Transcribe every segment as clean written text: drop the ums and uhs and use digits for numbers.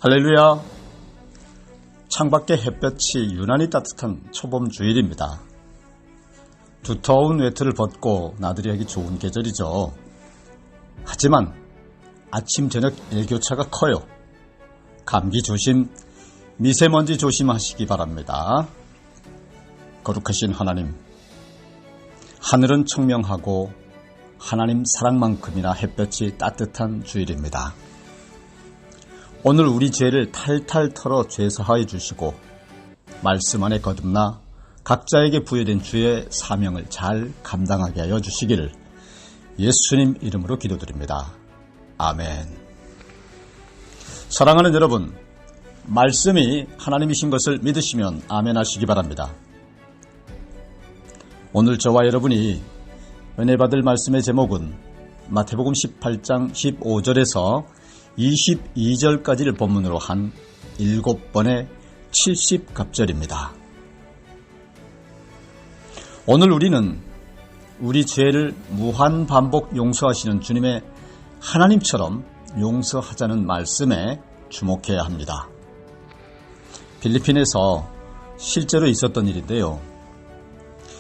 할렐루야. 창밖에 햇볕이 유난히 따뜻한 초봄 주일입니다. 두터운 외투를 벗고 나들이 하기 좋은 계절이죠. 하지만 아침 저녁 일교차가 커요. 감기 조심, 미세먼지 조심하시기 바랍니다. 거룩하신 하나님, 하늘은 청명하고 하나님 사랑만큼이나 햇볕이 따뜻한 주일입니다. 오늘 우리 죄를 탈탈 털어 죄사하여 주시고 말씀 안에 거듭나 각자에게 부여된 주의 사명을 잘 감당하게 하여 주시기를 예수님 이름으로 기도드립니다. 아멘. 사랑하는 여러분, 말씀이 하나님이신 것을 믿으시면 아멘 하시기 바랍니다. 오늘 저와 여러분이 은혜 받을 말씀의 제목은 마태복음 18장 15절에서 22절까지를 본문으로 한 7번의 70갑절입니다. 오늘 우리는 우리 죄를 무한반복 용서하시는 주님의 하나님처럼 용서하자는 말씀에 주목해야 합니다. 필리핀에서 실제로 있었던 일인데요.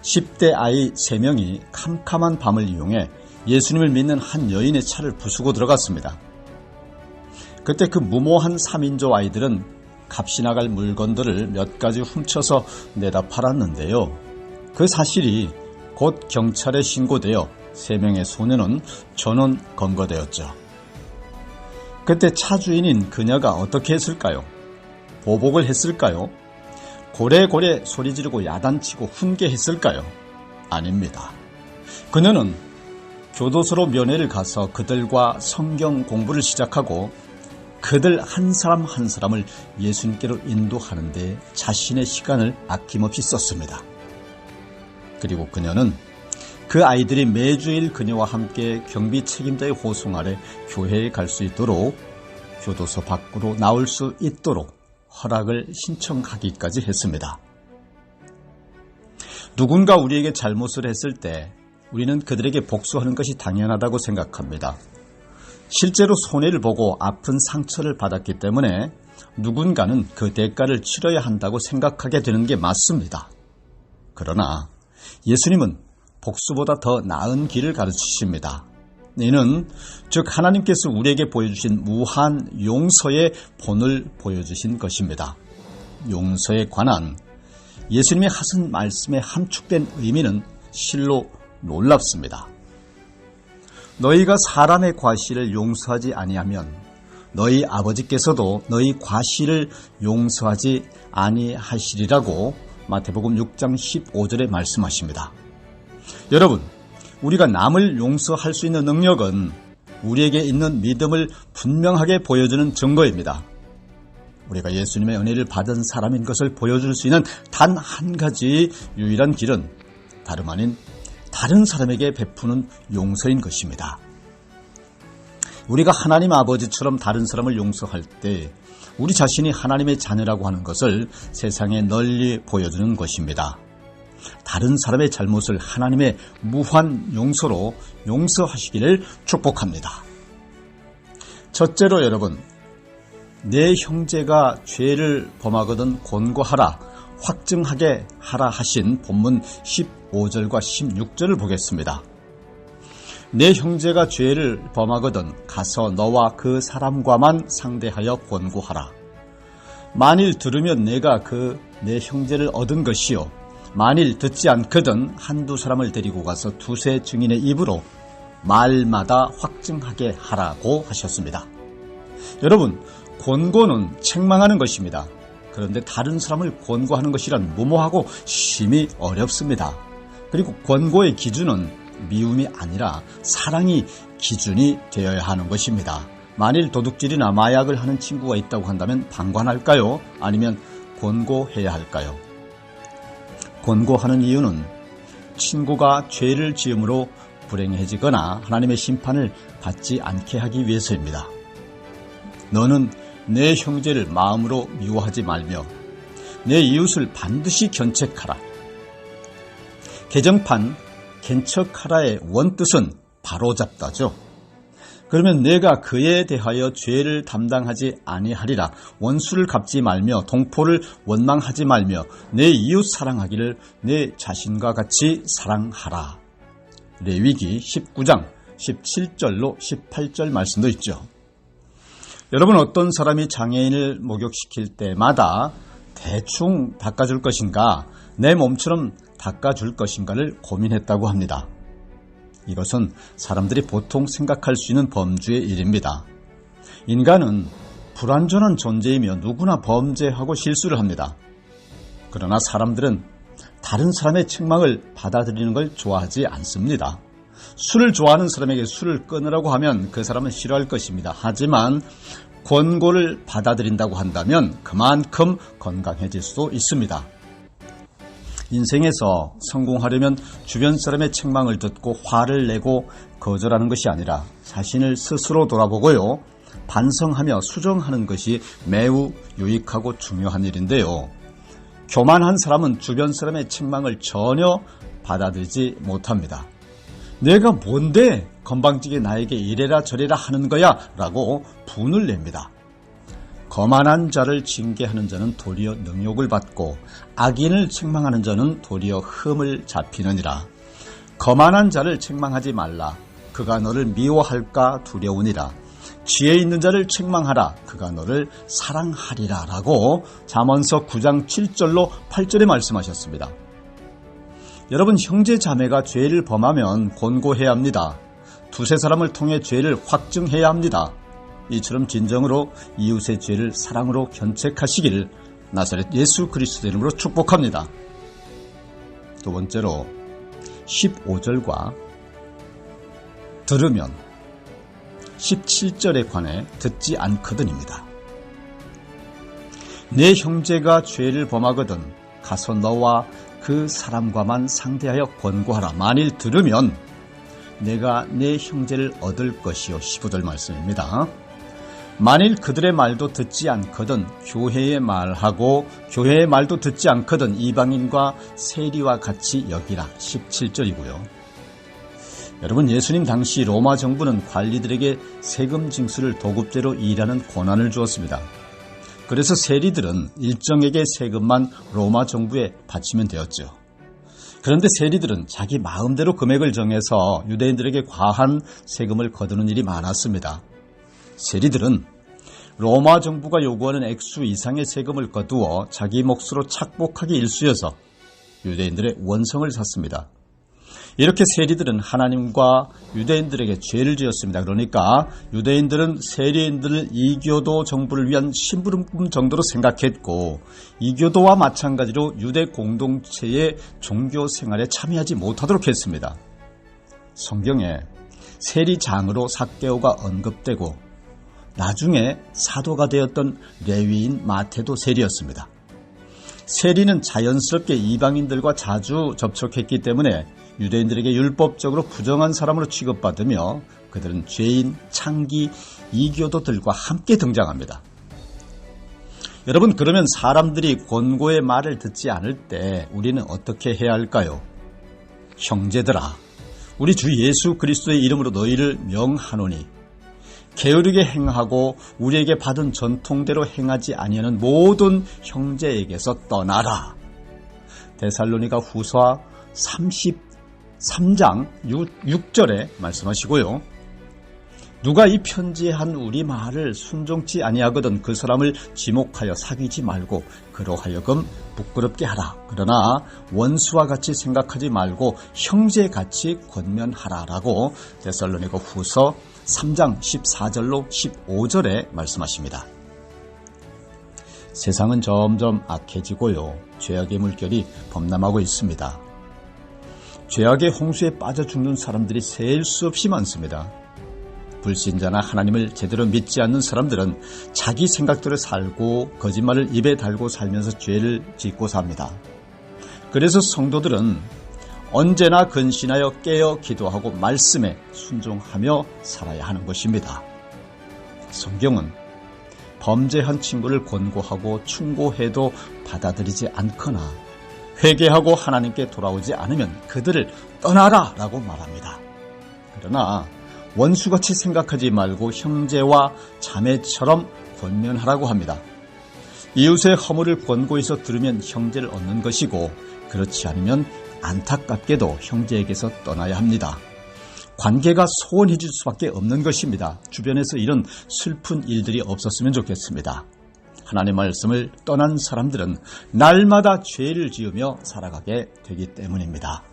10대 아이 3명이 캄캄한 밤을 이용해 예수님을 믿는 한 여인의 차를 부수고 들어갔습니다. 그때 그 무모한 3인조 아이들은 값이 나갈 물건들을 몇 가지 훔쳐서 내다 팔았는데요. 그 사실이 곧 경찰에 신고되어 3명의 소년은 전원 검거되었죠. 그때 차 주인인 그녀가 어떻게 했을까요? 보복을 했을까요? 고래고래 소리 지르고 야단치고 훈계했을까요? 아닙니다. 그녀는 교도소로 면회를 가서 그들과 성경 공부를 시작하고 그들 한 사람 한 사람을 예수님께로 인도하는 데 자신의 시간을 아낌없이 썼습니다. 그리고 그녀는 그 아이들이 매주일 그녀와 함께 경비 책임자의 호송 아래 교회에 갈 수 있도록 교도소 밖으로 나올 수 있도록 허락을 신청하기까지 했습니다. 누군가 우리에게 잘못을 했을 때 우리는 그들에게 복수하는 것이 당연하다고 생각합니다. 실제로 손해를 보고 아픈 상처를 받았기 때문에 누군가는 그 대가를 치러야 한다고 생각하게 되는 게 맞습니다. 그러나 예수님은 복수보다 더 나은 길을 가르치십니다. 이는 즉 하나님께서 우리에게 보여주신 무한 용서의 본을 보여주신 것입니다. 용서에 관한 예수님의 하신 말씀의 함축된 의미는 실로 놀랍습니다. 너희가 사람의 과실을 용서하지 아니하면 너희 아버지께서도 너희 과실을 용서하지 아니하시리라고 마태복음 6장 15절에 말씀하십니다. 여러분, 우리가 남을 용서할 수 있는 능력은 우리에게 있는 믿음을 분명하게 보여주는 증거입니다. 우리가 예수님의 은혜를 받은 사람인 것을 보여줄 수 있는 단 한 가지 유일한 길은 다름 아닌 다른 사람에게 베푸는 용서인 것입니다. 우리가 하나님 아버지처럼 다른 사람을 용서할 때 우리 자신이 하나님의 자녀라고 하는 것을 세상에 널리 보여주는 것입니다. 다른 사람의 잘못을 하나님의 무한 용서로 용서하시기를 축복합니다. 첫째로 여러분, 내 형제가 죄를 범하거든 권고하라, 확증하게 하라 하신 본문 15절과 16절을 보겠습니다. 내 형제가 죄를 범하거든 가서 너와 그 사람과만 상대하여 권고하라. 만일 들으면 내가 내 형제를 얻은 것이요, 만일 듣지 않거든 한두 사람을 데리고 가서 두세 증인의 입으로 말마다 확증하게 하라고 하셨습니다. 여러분, 권고는 책망하는 것입니다. 그런데 다른 사람을 권고하는 것이란 무모하고 심히 어렵습니다. 그리고 권고의 기준은 미움이 아니라 사랑이 기준이 되어야 하는 것입니다. 만일 도둑질이나 마약을 하는 친구가 있다고 한다면 방관할까요? 아니면 권고해야 할까요? 권고하는 이유는 친구가 죄를 지음으로 불행해지거나 하나님의 심판을 받지 않게 하기 위해서입니다. 너는 내 형제를 마음으로 미워하지 말며 내 이웃을 반드시 견책하라. 개정판 견책하라의 원뜻은 바로잡다죠. 그러면 내가 그에 대하여 죄를 담당하지 아니하리라. 원수를 갚지 말며 동포를 원망하지 말며 내 이웃 사랑하기를 내 자신과 같이 사랑하라. 레위기 19장 17절로 18절 말씀도 있죠. 여러분, 어떤 사람이 장애인을 목욕시킬 때마다 대충 닦아줄 것인가, 내 몸처럼 닦아줄 것인가를 고민했다고 합니다. 이것은 사람들이 보통 생각할 수 있는 범주의 일입니다. 인간은 불완전한 존재이며 누구나 범죄하고 실수를 합니다. 그러나 사람들은 다른 사람의 책망을 받아들이는 걸 좋아하지 않습니다. 술을 좋아하는 사람에게 술을 끊으라고 하면 그 사람은 싫어할 것입니다. 하지만 권고를 받아들인다고 한다면 그만큼 건강해질 수 있습니다. 인생에서 성공하려면 주변 사람의 책망을 듣고 화를 내고 거절하는 것이 아니라 자신을 스스로 돌아보고요, 반성하며 수정하는 것이 매우 유익하고 중요한 일인데요. 교만한 사람은 주변 사람의 책망을 전혀 받아들이지 못합니다. 내가 뭔데 건방지게 나에게 이래라 저래라 하는 거야 라고 분을 냅니다. 거만한 자를 징계하는 자는 도리어 능욕을 받고 악인을 책망하는 자는 도리어 흠을 잡히느니라. 거만한 자를 책망하지 말라. 그가 너를 미워할까 두려우니라. 지혜 있는 자를 책망하라. 그가 너를 사랑하리라 라고 잠언서 9장 7절로 8절에 말씀하셨습니다. 여러분, 형제 자매가 죄를 범하면 권고해야 합니다. 두세 사람을 통해 죄를 확증해야 합니다. 이처럼 진정으로 이웃의 죄를 사랑으로 견책하시기를 나사렛 예수 그리스도 이름으로 축복합니다. 두 번째로 15절과 들으면 17절에 관해 듣지 않거든입니다. 내 형제가 죄를 범하거든 가서 너와 그 사람과만 상대하여 권고하라. 만일 들으면 내가 내 형제를 얻을 것이요. 15절 말씀입니다. 만일 그들의 말도 듣지 않거든 교회의 말하고 교회의 말도 듣지 않거든 이방인과 세리와 같이 여기라. 17절이고요. 여러분, 예수님 당시 로마 정부는 관리들에게 세금 징수를 도급제로 일하는 권한을 주었습니다. 그래서 세리들은 일정액의 세금만 로마 정부에 바치면 되었죠. 그런데 세리들은 자기 마음대로 금액을 정해서 유대인들에게 과한 세금을 거두는 일이 많았습니다. 세리들은 로마 정부가 요구하는 액수 이상의 세금을 거두어 자기 몫으로 착복하기 일쑤여서 유대인들의 원성을 샀습니다. 이렇게 세리들은 하나님과 유대인들에게 죄를 지었습니다. 그러니까 유대인들은 세리인들을 이교도 정부를 위한 심부름꾼 정도로 생각했고, 이교도와 마찬가지로 유대 공동체의 종교 생활에 참여하지 못하도록 했습니다. 성경에 세리장으로 삭개오가 언급되고 나중에 사도가 되었던 레위인 마태도 세리였습니다. 세리는 자연스럽게 이방인들과 자주 접촉했기 때문에 유대인들에게 율법적으로 부정한 사람으로 취급받으며 그들은 죄인, 창기, 이교도들과 함께 등장합니다. 여러분, 그러면 사람들이 권고의 말을 듣지 않을 때 우리는 어떻게 해야 할까요? 형제들아, 우리 주 예수 그리스도의 이름으로 너희를 명하노니 게으르게 행하고 우리에게 받은 전통대로 행하지 아니하는 모든 형제에게서 떠나라. 데살로니가 후서 33장 6절에 말씀하시고요. 누가 이 편지한 우리 말을 순종치 아니하거든 그 사람을 지목하여 사귀지 말고 그로 하여금 부끄럽게 하라. 그러나 원수와 같이 생각하지 말고 형제같이 권면하라 라고 데살로니가 후서 3장 14절로 15절에 말씀하십니다. 세상은 점점 악해지고요. 죄악의 물결이 범람하고 있습니다. 죄악의 홍수에 빠져 죽는 사람들이 셀 수 없이 많습니다. 불신자나 하나님을 제대로 믿지 않는 사람들은 자기 생각대로 살고 거짓말을 입에 달고 살면서 죄를 짓고 삽니다. 그래서 성도들은 언제나 근신하여 깨어 기도하고 말씀에 순종하며 살아야 하는 것입니다. 성경은 범죄한 친구를 권고하고 충고해도 받아들이지 않거나 회개하고 하나님께 돌아오지 않으면 그들을 떠나라 라고 말합니다. 그러나 원수같이 생각하지 말고 형제와 자매처럼 권면하라고 합니다. 이웃의 허물을 권고해서 들으면 형제를 얻는 것이고 그렇지 않으면 안타깝게도 형제에게서 떠나야 합니다. 관계가 소원해질 수밖에 없는 것입니다. 주변에서 이런 슬픈 일들이 없었으면 좋겠습니다. 하나님의 말씀을 떠난 사람들은 날마다 죄를 지으며 살아가게 되기 때문입니다.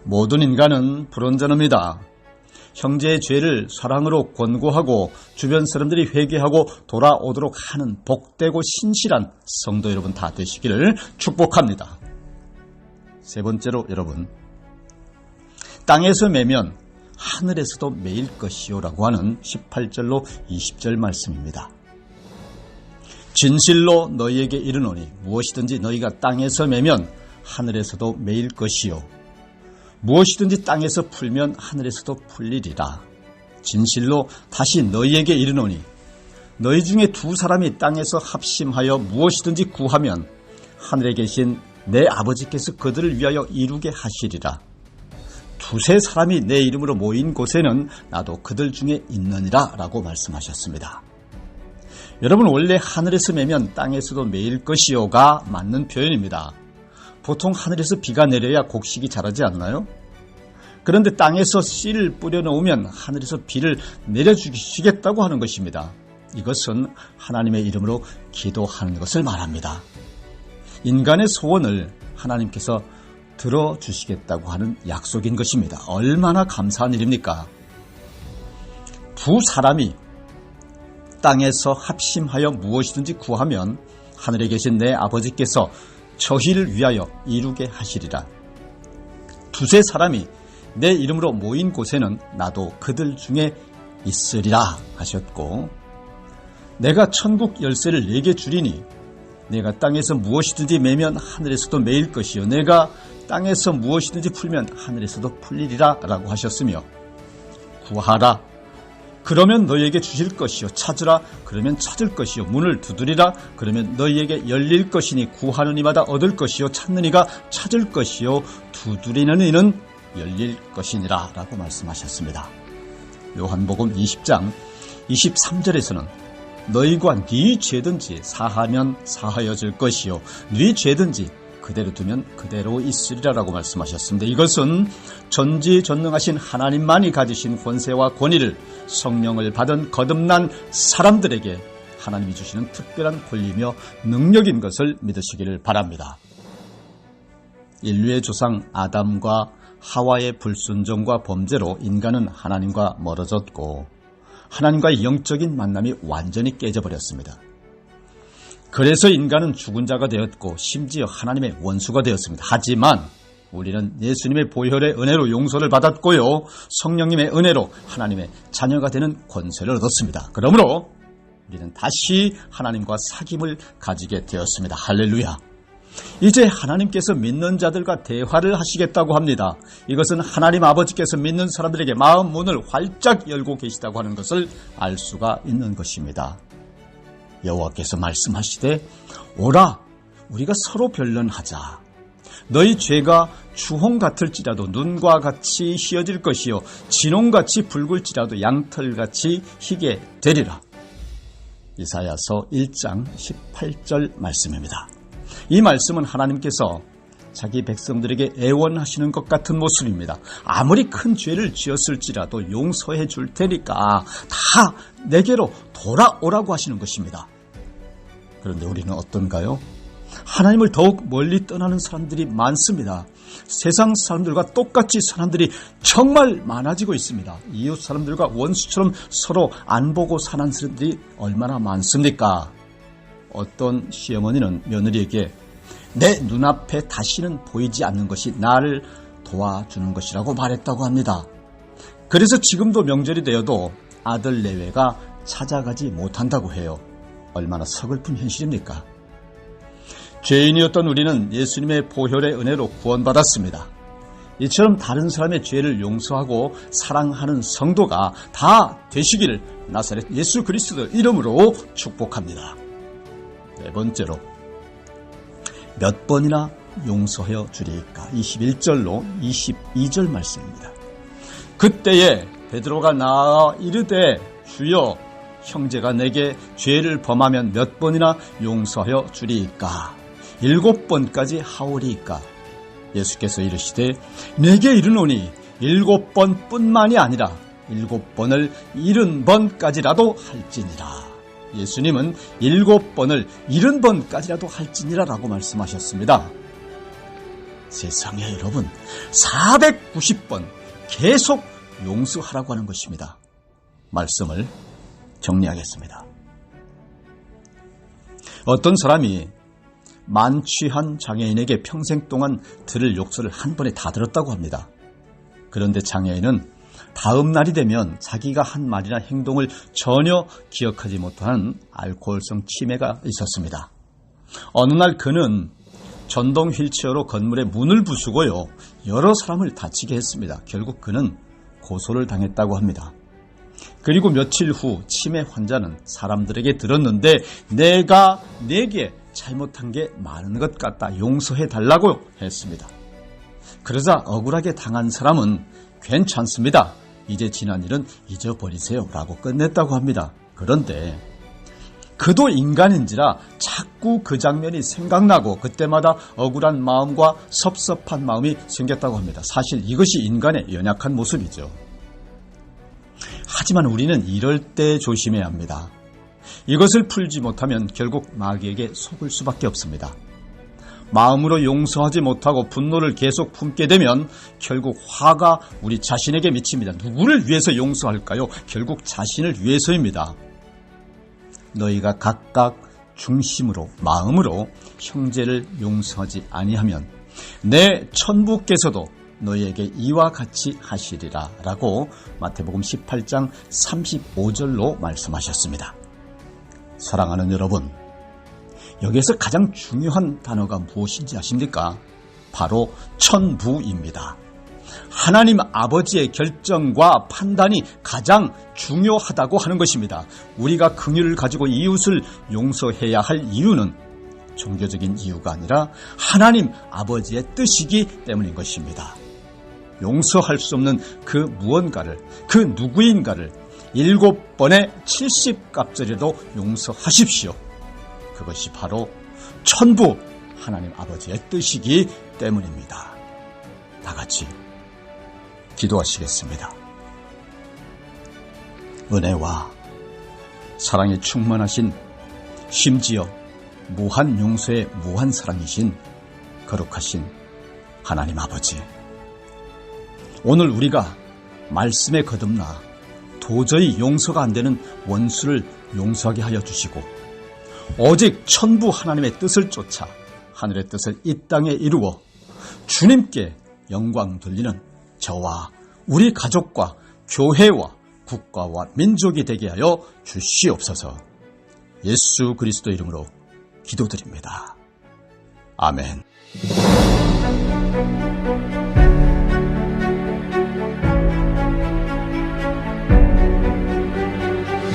모든 인간은 불완전합니다. 형제의 죄를 사랑으로 권고하고 주변 사람들이 회개하고 돌아오도록 하는 복되고 신실한 성도 여러분 다 되시기를 축복합니다. 세 번째로 여러분, 땅에서 매면 하늘에서도 매일 것이요 라고 하는 18절로 20절 말씀입니다. 진실로 너희에게 이르노니 무엇이든지 너희가 땅에서 매면 하늘에서도 매일 것이요 무엇이든지 땅에서 풀면 하늘에서도 풀리리라. 진실로 다시 너희에게 이르노니 너희 중에 두 사람이 땅에서 합심하여 무엇이든지 구하면 하늘에 계신 내 아버지께서 그들을 위하여 이루게 하시리라. 두세 사람이 내 이름으로 모인 곳에는 나도 그들 중에 있느니라 라고 말씀하셨습니다. 여러분, 원래 하늘에서 매면 땅에서도 매일 것이요가 맞는 표현입니다. 보통 하늘에서 비가 내려야 곡식이 자라지 않나요? 그런데 땅에서 씨를 뿌려놓으면 하늘에서 비를 내려주시겠다고 하는 것입니다. 이것은 하나님의 이름으로 기도하는 것을 말합니다. 인간의 소원을 하나님께서 들어주시겠다고 하는 약속인 것입니다. 얼마나 감사한 일입니까? 두 사람이 땅에서 합심하여 무엇이든지 구하면 하늘에 계신 내 아버지께서 저희를 위하여 이루게 하시리라. 두세 사람이 내 이름으로 모인 곳에는 나도 그들 중에 있으리라 하셨고, 내가 천국 열쇠를 네게 주리니 내가 땅에서 무엇이든지 매면 하늘에서도 매일 것이요 내가 땅에서 무엇이든지 풀면 하늘에서도 풀리리라 라고 하셨으며, 구하라 그러면 너희에게 주실 것이요 찾으라 그러면 찾을 것이요 문을 두드리라 그러면 너희에게 열릴 것이니 구하는 이마다 얻을 것이요 찾는 이가 찾을 것이요 두드리는 이는 열릴 것이니라 라고 말씀하셨습니다. 요한복음 20장 23절에서는 너희가 네 죄든지 사하면 사하여질 것이요 네 죄든지 그대로 두면 그대로 있으리라 라고 말씀하셨습니다. 이것은 전지전능하신 하나님만이 가지신 권세와 권위를 성령을 받은 거듭난 사람들에게 하나님이 주시는 특별한 권리며 능력인 것을 믿으시기를 바랍니다. 인류의 조상 아담과 하와의 불순종과 범죄로 인간은 하나님과 멀어졌고 하나님과의 영적인 만남이 완전히 깨져버렸습니다. 그래서 인간은 죽은 자가 되었고 심지어 하나님의 원수가 되었습니다. 하지만 우리는 예수님의 보혈의 은혜로 용서를 받았고요, 성령님의 은혜로 하나님의 자녀가 되는 권세를 얻었습니다. 그러므로 우리는 다시 하나님과 사귐을 가지게 되었습니다. 할렐루야. 이제 하나님께서 믿는 자들과 대화를 하시겠다고 합니다. 이것은 하나님 아버지께서 믿는 사람들에게 마음 문을 활짝 열고 계시다고 하는 것을 알 수가 있는 것입니다. 여호와께서 말씀하시되 오라 우리가 서로 변론하자. 너희 죄가 주홍 같을지라도 눈과 같이 희어질 것이요 진홍같이 붉을지라도 양털같이 희게 되리라. 이사야서 1장 18절 말씀입니다. 이 말씀은 하나님께서 자기 백성들에게 애원하시는 것 같은 모습입니다. 아무리 큰 죄를 지었을지라도 용서해 줄 테니까 다 내게로 돌아오라고 하시는 것입니다. 그런데 우리는 어떤가요? 하나님을 더욱 멀리 떠나는 사람들이 많습니다. 세상 사람들과 똑같이 사람들이 정말 많아지고 있습니다. 이웃 사람들과 원수처럼 서로 안 보고 사는 사람들이 얼마나 많습니까? 어떤 시어머니는 며느리에게 내 눈앞에 다시는 보이지 않는 것이 나를 도와주는 것이라고 말했다고 합니다. 그래서 지금도 명절이 되어도 아들 내외가 찾아가지 못한다고 해요. 얼마나 서글픈 현실입니까? 죄인이었던 우리는 예수님의 보혈의 은혜로 구원받았습니다. 이처럼 다른 사람의 죄를 용서하고 사랑하는 성도가 다 되시기를 나사렛 예수 그리스도 이름으로 축복합니다. 네 번째로, 몇 번이나 용서하여 주리까? 21절로 22절 말씀입니다. 그때에 베드로가 나아 이르되 주여 형제가 내게 죄를 범하면 몇 번이나 용서하여 주리이까? 7번까지 하오리이까? 예수께서 이르시되 내게 이르노니 7번뿐만이 아니라 7번을 70번까지라도 할지니라. 예수님은 7번을 70번까지라도 할지니라 라고 말씀하셨습니다. 세상에 여러분, 490번 계속 용서하라고 하는 것입니다. 말씀을 정리하겠습니다. 어떤 사람이 만취한 장애인에게 평생 동안 들을 욕설을 한 번에 다 들었다고 합니다. 그런데 장애인은 다음 날이 되면 자기가 한 말이나 행동을 전혀 기억하지 못하는 알코올성 치매가 있었습니다. 어느 날 그는 전동 휠체어로 건물의 문을 부수고요, 여러 사람을 다치게 했습니다. 결국 그는 고소를 당했다고 합니다. 그리고 며칠 후 치매 환자는 사람들에게 들었는데 내가 내게 잘못한 게 많은 것 같다, 용서해 달라고 했습니다. 그러자 억울하게 당한 사람은 괜찮습니다, 이제 지난 일은 잊어버리세요 라고 끝냈다고 합니다. 그런데 그도 인간인지라 자꾸 그 장면이 생각나고 그때마다 억울한 마음과 섭섭한 마음이 생겼다고 합니다. 사실 이것이 인간의 연약한 모습이죠. 하지만 우리는 이럴 때 조심해야 합니다. 이것을 풀지 못하면 결국 마귀에게 속을 수밖에 없습니다. 마음으로 용서하지 못하고 분노를 계속 품게 되면 결국 화가 우리 자신에게 미칩니다. 누구를 위해서 용서할까요? 결국 자신을 위해서입니다. 너희가 각각 중심으로 마음으로 형제를 용서하지 아니하면 내 천부께서도 너희에게 이와 같이 하시리라 라고 마태복음 18장 35절로 말씀하셨습니다. 사랑하는 여러분, 여기에서 가장 중요한 단어가 무엇인지 아십니까? 바로 천부입니다. 하나님 아버지의 결정과 판단이 가장 중요하다고 하는 것입니다. 우리가 긍휼을 가지고 이웃을 용서해야 할 이유는 종교적인 이유가 아니라 하나님 아버지의 뜻이기 때문인 것입니다. 용서할 수 없는 그 무언가를, 그 누구인가를 7번의 70값절에도 용서하십시오. 그것이 바로 천부 하나님 아버지의 뜻이기 때문입니다. 다 같이 기도하시겠습니다. 은혜와 사랑에 충만하신, 심지어 무한 용서의 무한 사랑이신 거룩하신 하나님 아버지, 오늘 우리가 말씀에 거듭나 도저히 용서가 안 되는 원수를 용서하게 하여 주시고 오직 천부 하나님의 뜻을 쫓아 하늘의 뜻을 이 땅에 이루어 주님께 영광 돌리는 저와 우리 가족과 교회와 국가와 민족이 되게 하여 주시옵소서. 예수 그리스도 이름으로 기도드립니다. 아멘.